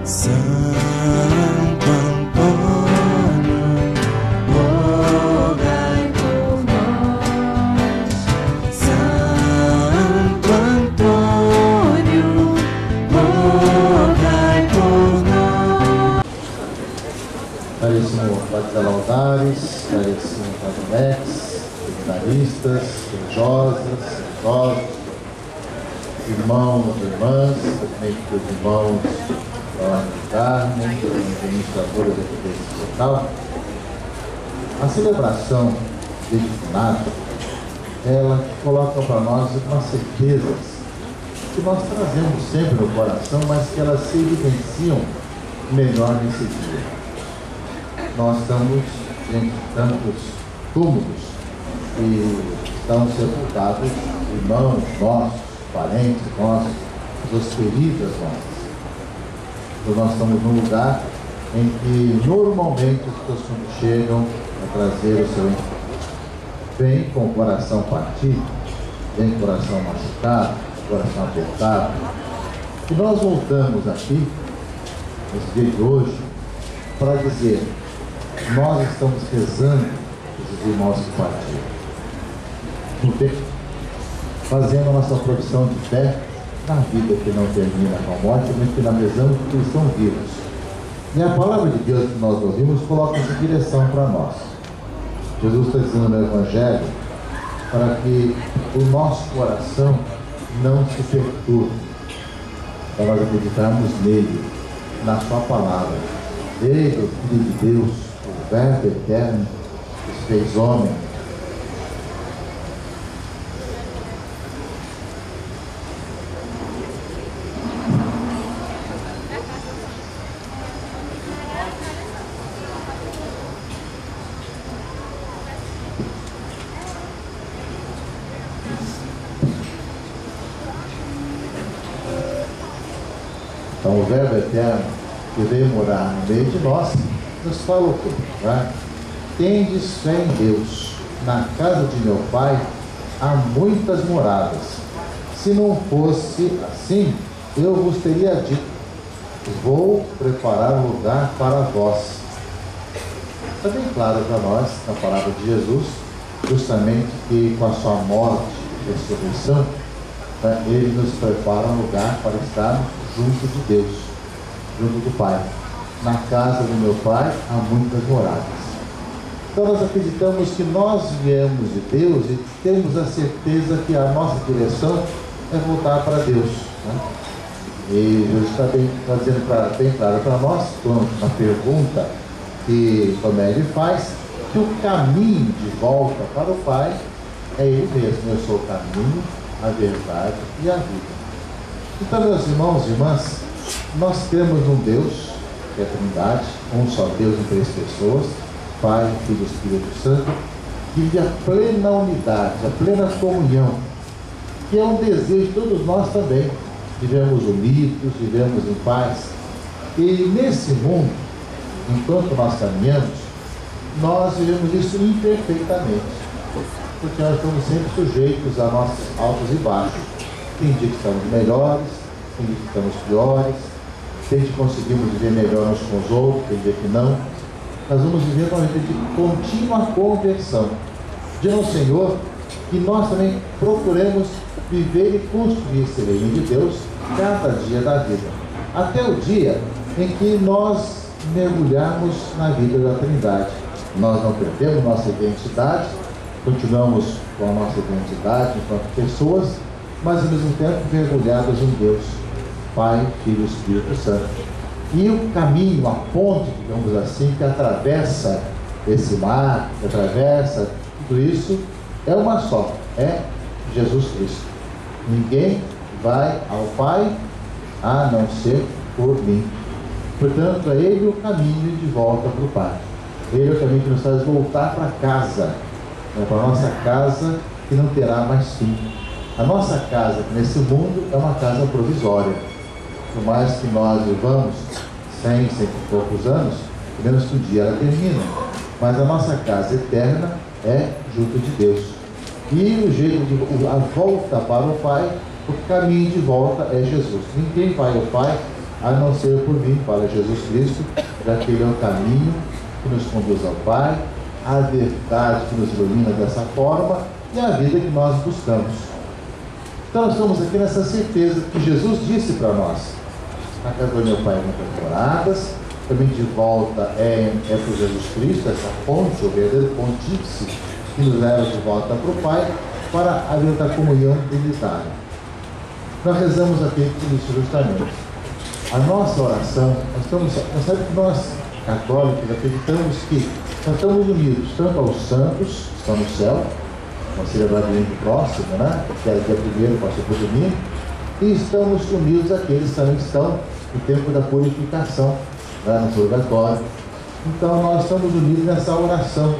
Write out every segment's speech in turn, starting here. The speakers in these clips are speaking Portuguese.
Santo Antônio, rogai por nós. Santo Antônio, rogai por nós. Caríssimo Padre Laudares, caríssimo Padre Lex, seminaristas, religiosas, religiosos, irmãos e irmãs, também os irmãos da Ordem do Carmo, das administradoras da igreja local. A celebração deste finado, ela coloca para nós umas certezas que nós trazemos sempre no coração, mas que elas se evidenciam melhor nesse dia. Nós estamos diante de tantos túmulos e estão sepultados irmãos nossos, parentes nossos, pessoas queridas nossas. Então nós estamos num lugar em que normalmente as pessoas quando chegam a trazer o seu ente, vem com o coração partido, vem com o coração machucado, coração apertado. E nós voltamos aqui, nesse dia de hoje, para dizer: nós estamos rezando esses irmãos que partiram, fazendo a nossa profissão de fé na vida que não termina com a morte, mas que nós rezamos porque eles estão vivos. E a palavra de Deus que nós ouvimos coloca essa direção para nós. Jesus está dizendo no Evangelho para que o nosso coração não se perturbe, para nós acreditarmos nele, na sua palavra. Ele, o Filho de Deus, o Verbo eterno, que se fez homem. Então o Verbo eterno que veio morar no meio de nós nos falou tudo, né? Tendes fé em Deus, na casa de meu Pai há muitas moradas. Se não fosse assim, eu vos teria dito: vou preparar um lugar para vós. Está bem claro para nós, na palavra de Jesus, justamente que com a sua morte e ressurreição, ele nos prepara um lugar para estarmos junto de Deus, junto do Pai. Na casa do meu Pai há muitas moradas. Então nós acreditamos que nós viemos de Deus e temos a certeza que a nossa direção é voltar para Deus, né? E Jesus está dizendo bem claro para nós, na pergunta que Tomé lhe faz, que o caminho de volta para o Pai é Ele mesmo. Eu sou o caminho, a verdade e a vida. Então, meus irmãos e irmãs, nós temos um Deus, que é a Trindade, um só Deus em três pessoas, Pai, Filho e Espírito Santo, que vive a plena unidade, a plena comunhão, que é um desejo de todos nós também. Vivemos unidos, vivemos em paz. E nesse mundo, enquanto nós caminhamos, nós vivemos isso imperfeitamente, porque nós estamos sempre sujeitos a nossos altos e baixos. Tem dia que estamos melhores, tem dia que estamos piores, tem dia que conseguimos viver melhor uns com os outros, tem dia que não. Nós vamos viver uma vida de contínua conversão. Diz ao Senhor que nós também procuremos viver e construir esse reino de Deus cada dia da vida, até o dia em que nós mergulharmos na vida da Trindade. Nós não perdemos nossa identidade, continuamos com a nossa identidade enquanto pessoas, mas ao mesmo tempo mergulhados em Deus, Pai, Filho e Espírito Santo. E o caminho, a ponte, digamos assim, que atravessa esse mar, que atravessa tudo isso, é uma só, é Jesus Cristo. Ninguém vai ao Pai a não ser por mim. Portanto, é Ele o caminho de volta para o Pai. Ele é o caminho que nos faz voltar para casa, para a nossa casa que não terá mais fim. A nossa casa nesse mundo é uma casa provisória. Por mais que nós vivamos 100 e poucos anos, sabemos que um dia ela termina. Mas a nossa casa eterna é junto de Deus. E o jeito de a volta para o Pai, o caminho de volta é Jesus. Ninguém vai ao Pai a não ser por mim, fala Jesus Cristo, já que Ele é o caminho que nos conduz ao Pai, a verdade que nos ilumina dessa forma e a vida que nós buscamos. Então nós estamos aqui nessa certeza que Jesus disse para nós: na casa do meu Pai muitas moradas, também de volta é por Jesus Cristo, essa ponte, o verdadeiro pontífice que nos leva de volta para o Pai, para a vida da comunhão trinitária. Nós rezamos aqui isso justamente. A nossa oração, nós sabemos que nós, católicos, acreditamos que nós estamos unidos tanto aos santos, que estão no céu, vamos celebrar domingo próximo, né? Que é dia 1º, passou por domingo, e estamos unidos àqueles que também estão no tempo da purificação, lá no purgatório. Então nós estamos unidos nessa oração.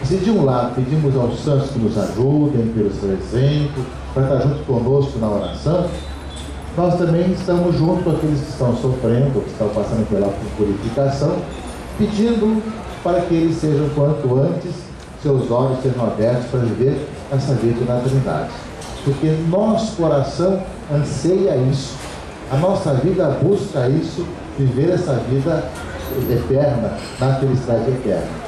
Se de um lado pedimos aos santos que nos ajudem pelo seu exemplo, para estar junto conosco na oração, nós também estamos junto com aqueles que estão sofrendo, que estão passando pela purificação, pedindo para que eles sejam quanto antes, seus olhos sejam abertos para viver essa vida na Trindade. Porque nosso coração anseia isso, a nossa vida busca isso, viver essa vida eterna, na felicidade eterna.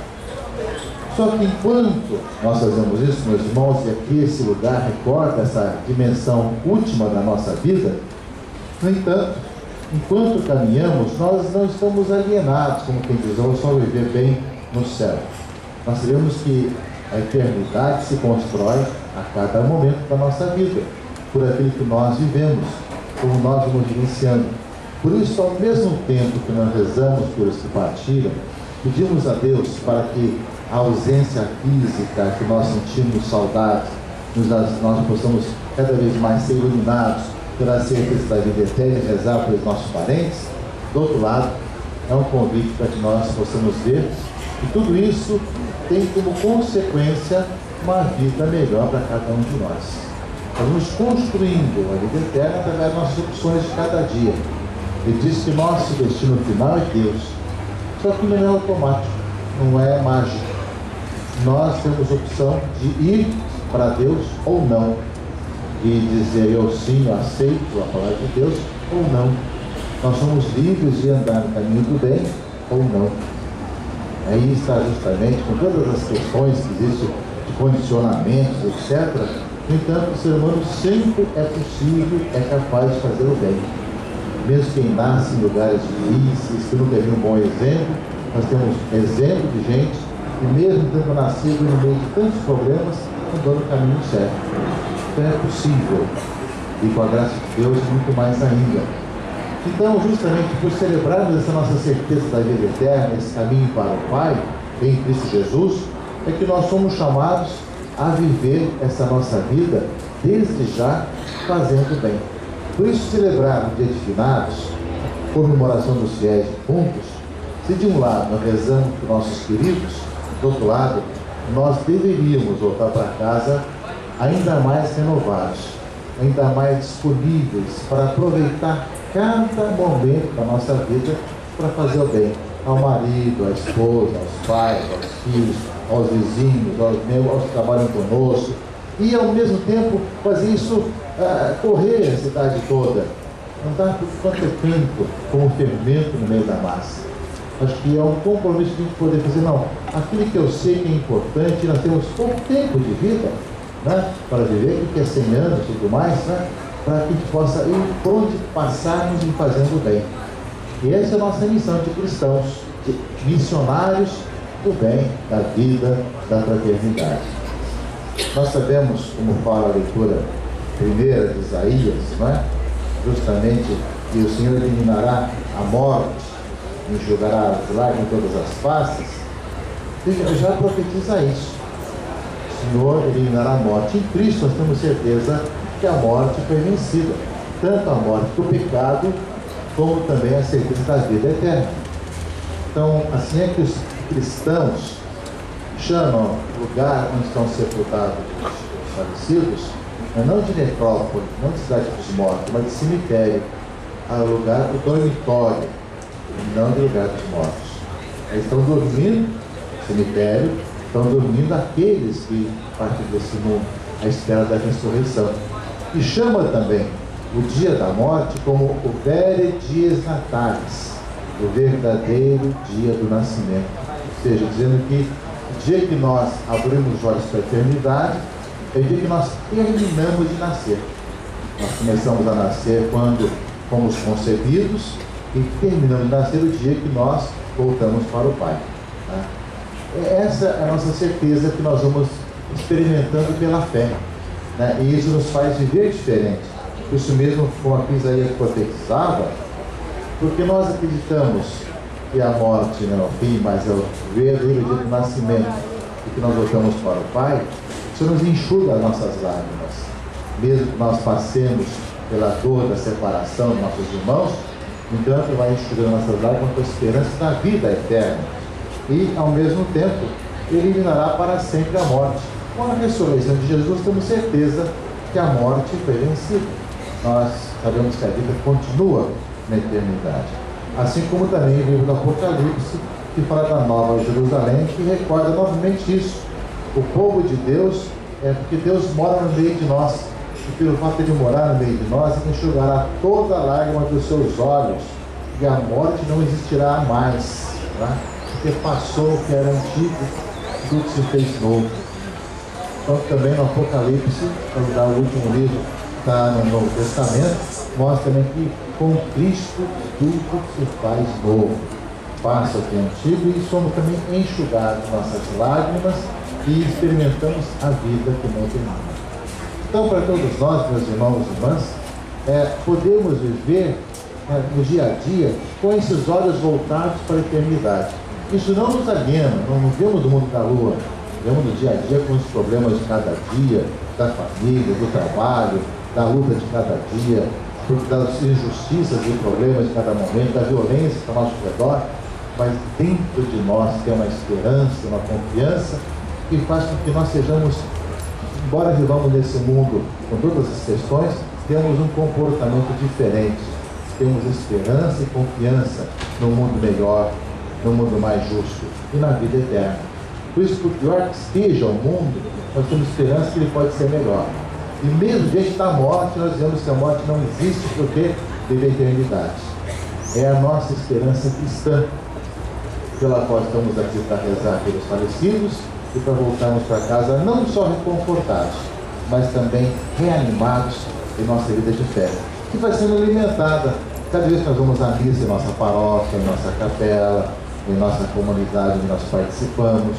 Só que enquanto nós fazemos isso, meus irmãos, e aqui esse lugar recorda essa dimensão última da nossa vida, no entanto, enquanto caminhamos, nós não estamos alienados, como quem diz, vamos só viver bem no céu. Nós sabemos que a eternidade se constrói a cada momento da nossa vida, por aquilo que nós vivemos, como nós vamos vivenciando. Por isso, ao mesmo tempo que nós rezamos pelos que partiram, pedimos a Deus para que a ausência física que nós sentimos saudade, nós possamos cada vez mais ser iluminados pela certeza da vida eterna e rezar pelos nossos parentes. Do outro lado, é um convite para que nós possamos ver que tudo isso tem como consequência uma vida melhor para cada um de nós. Estamos construindo a vida eterna através das nossas opções de cada dia. Ele diz que nosso destino final é Deus. Só que não é automático, não é mágico. Nós temos opção de ir para Deus ou não, de dizer eu sim, eu aceito a palavra de Deus ou não. Nós somos livres de andar no caminho do bem ou não. Aí está justamente com todas as questões que existem de condicionamentos, etc. No entanto, o ser humano sempre é possível, é capaz de fazer o bem. Mesmo quem nasce em lugares difíceis, que nunca viu um bom exemplo, nós temos exemplo de gente que mesmo tendo nascido no meio de tantos problemas, andou no caminho certo. Então é possível, e com a graça de Deus, muito mais ainda. Então, justamente por celebrarmos essa nossa certeza da vida eterna, esse caminho para o Pai, em Cristo Jesus, é que nós somos chamados a viver essa nossa vida, desde já, fazendo bem. Por isso, celebrar o Dia de Finados, a comemoração dos fiéis defuntos, se de um lado nós rezamos por nossos queridos, do outro lado, nós deveríamos voltar para casa ainda mais renovados, ainda mais disponíveis para aproveitar cada momento da nossa vida para fazer o bem ao marido, à esposa, aos pais, aos filhos, aos vizinhos, aos que trabalham conosco, e ao mesmo tempo fazer isso correr a cidade toda, andar por quanto é canto, como fermento no meio da massa. Acho que é um compromisso de a gente poder fazer, não, aquilo que eu sei que é importante, nós temos pouco tempo de vida, né, para viver, que é 100 anos e tudo mais, né, para que a gente possa ir por onde passarmos e fazendo o bem. E essa é a nossa missão de cristãos, de missionários do bem, da vida, da fraternidade. Nós sabemos, como fala a leitura primeira de Isaías, não é? Justamente que o Senhor eliminará a morte, enxugará as lágrimas em todas as faces. Ele já profetiza isso. O Senhor eliminará a morte. Em Cristo nós temos certeza que a morte foi vencida, tanto a morte do pecado, como também a certeza da vida eterna. Então, assim é que os cristãos chamam o lugar onde estão sepultados os falecidos, não de necrópole, não de cidade dos mortos, mas de cemitério, ao lugar do dormitório, não de lugar dos mortos. Eles estão dormindo no cemitério, estão dormindo aqueles que partem desse mundo, à espera da ressurreição. E chama também o dia da morte como o vere dies natalis, o verdadeiro dia do nascimento. Ou seja, dizendo que o dia que nós abrimos os olhos para a eternidade é o dia que nós terminamos de nascer. Nós começamos a nascer quando fomos concebidos e terminamos de nascer o dia que nós voltamos para o Pai. Tá? Essa é a nossa certeza que nós vamos experimentando pela fé, né? E isso nos faz viver diferente. Isso mesmo, como aqui Isaías profetizava, porque nós acreditamos que a morte não é o fim, mas é o verdadeiro dia do nascimento e que nós voltamos para o Pai. Isso nos enxuga as nossas lágrimas. Mesmo que nós passemos pela dor da separação de nossos irmãos, então Ele vai enxugando nossas lágrimas com a esperança da vida eterna. E, ao mesmo tempo, eliminará para sempre a morte. Com a ressurreição de Jesus, temos certeza que a morte foi vencida. Nós sabemos que a vida continua na eternidade. Assim como também o livro do Apocalipse, que fala da Nova Jerusalém, que recorda novamente isso. O povo de Deus é porque Deus mora no meio de nós. E pelo fato de morar no meio de nós, Ele enxugará toda a lágrima dos seus olhos. E a morte não existirá mais. Tá? Porque passou o que era antigo, tudo se fez novo. Então também no Apocalipse, para dar o último livro, está no Novo Testamento, mostra também que com Cristo tudo se faz novo. Passa o que é antigo e somos também enxugados nossas lágrimas e experimentamos a vida que não termina. Então, para todos nós, meus irmãos e irmãs, podemos viver no dia a dia com esses olhos voltados para a eternidade. Isso não nos aliena, não vemos o mundo da lua, vemos no dia a dia com os problemas de cada dia, da família, do trabalho, da luta de cada dia, das injustiças e problemas de cada momento, da violência que está ao nosso redor, mas dentro de nós tem uma esperança, uma confiança que faz com que nós sejamos, embora vivamos nesse mundo com todas as questões, temos um comportamento diferente, temos esperança e confiança no mundo melhor, no mundo mais justo e na vida eterna. Por isso, por pior que esteja o mundo, nós temos esperança que ele pode ser melhor. E mesmo diante da morte, nós dizemos que a morte não existe porque vive a eternidade. É a nossa esperança cristã, pela qual estamos aqui para rezar pelos falecidos e para voltarmos para casa não só reconfortados, mas também reanimados em nossa vida de fé, que vai sendo alimentada cada vez que nós vamos à missa em nossa paróquia, em nossa capela, em nossa comunidade onde nós participamos,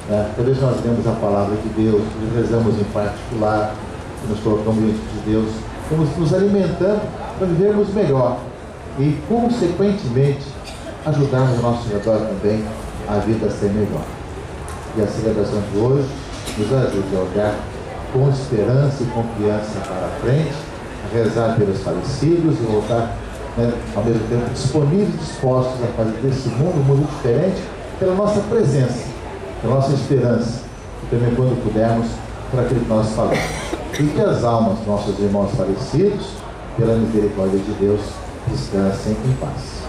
né? Cada vez que nós lemos a palavra de Deus, rezamos em particular, nos colocamos diante de Deus, vamos nos alimentando para vivermos melhor e, consequentemente, ajudarmos o nosso redor também a vida a ser melhor. E a celebração de hoje nos ajude a olhar com esperança e confiança para a frente, a rezar pelos falecidos e voltar, né, ao mesmo tempo disponíveis e dispostos a fazer desse mundo um mundo diferente pela nossa presença, pela nossa esperança e também, quando pudermos, por aquilo que nós falamos. E que as almas dos nossos irmãos falecidos, pela misericórdia de Deus, descansem em paz.